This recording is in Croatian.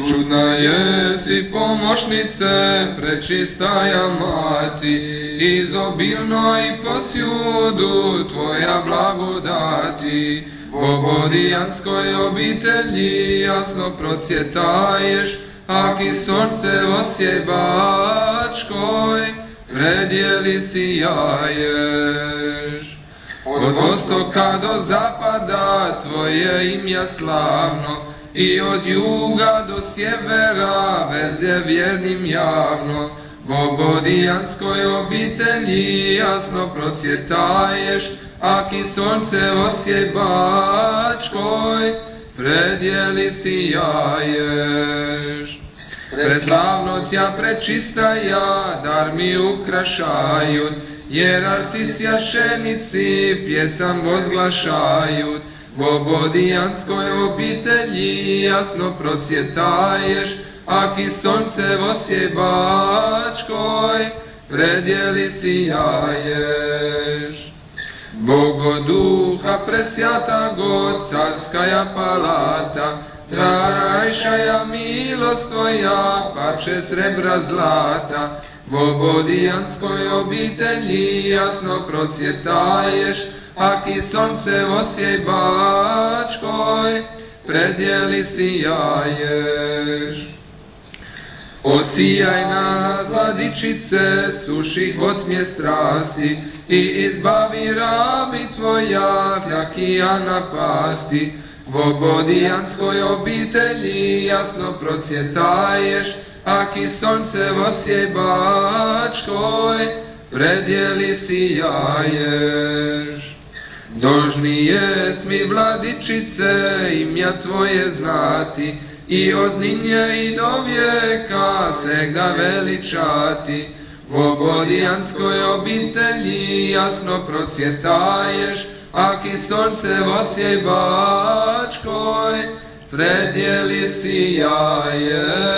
Čudna jesi pomoćnice, prečistaja mati, izobilno i posjudu tvoja blagodati. Po bodijanskoj obitelji jasno procvjetaješ, aki sonce osjebačkoj predjeli sijaješ. Od vostoka do zapada tvoje imja slavno, i od juga do sjevera vezde vjernim javno. Po bodijanskoj obitelji jasno procvjetaješ, aki sonce osjebačkoj predjeli sijaješ. Preslavno tja prečistaja, dar mi ukrašaju, jer si sjašenici pjesam vozglašaju. Po bodijanskoj obitelji jasno procvjetaješ, aki sonce osjebačkoj predjeli sijaješ. Bogo duha presjatago, carskaja palata, trajšaja milost tvoja, pače srebra zlata. Po bodijanskoj obitelji jasno procvjetaješ, aki sonce osjebačkoj predjeli sijaješ. Osijaj nas, vladičice, suših otmje strasti, i izbavi rabi tvoja vjakija napasti. Po bodijanskoj obitelji jasno procvjetaješ, aki sonce osjebačkoj predjeli sijaješ. Dožni jes mi, vladičice, imja tvoje znati, i od linje i do vijeka segda veličati. Po bodijanskoj obitelji jasno procvjetaješ, aki sonce osjebačkoj predjeli sijaješ.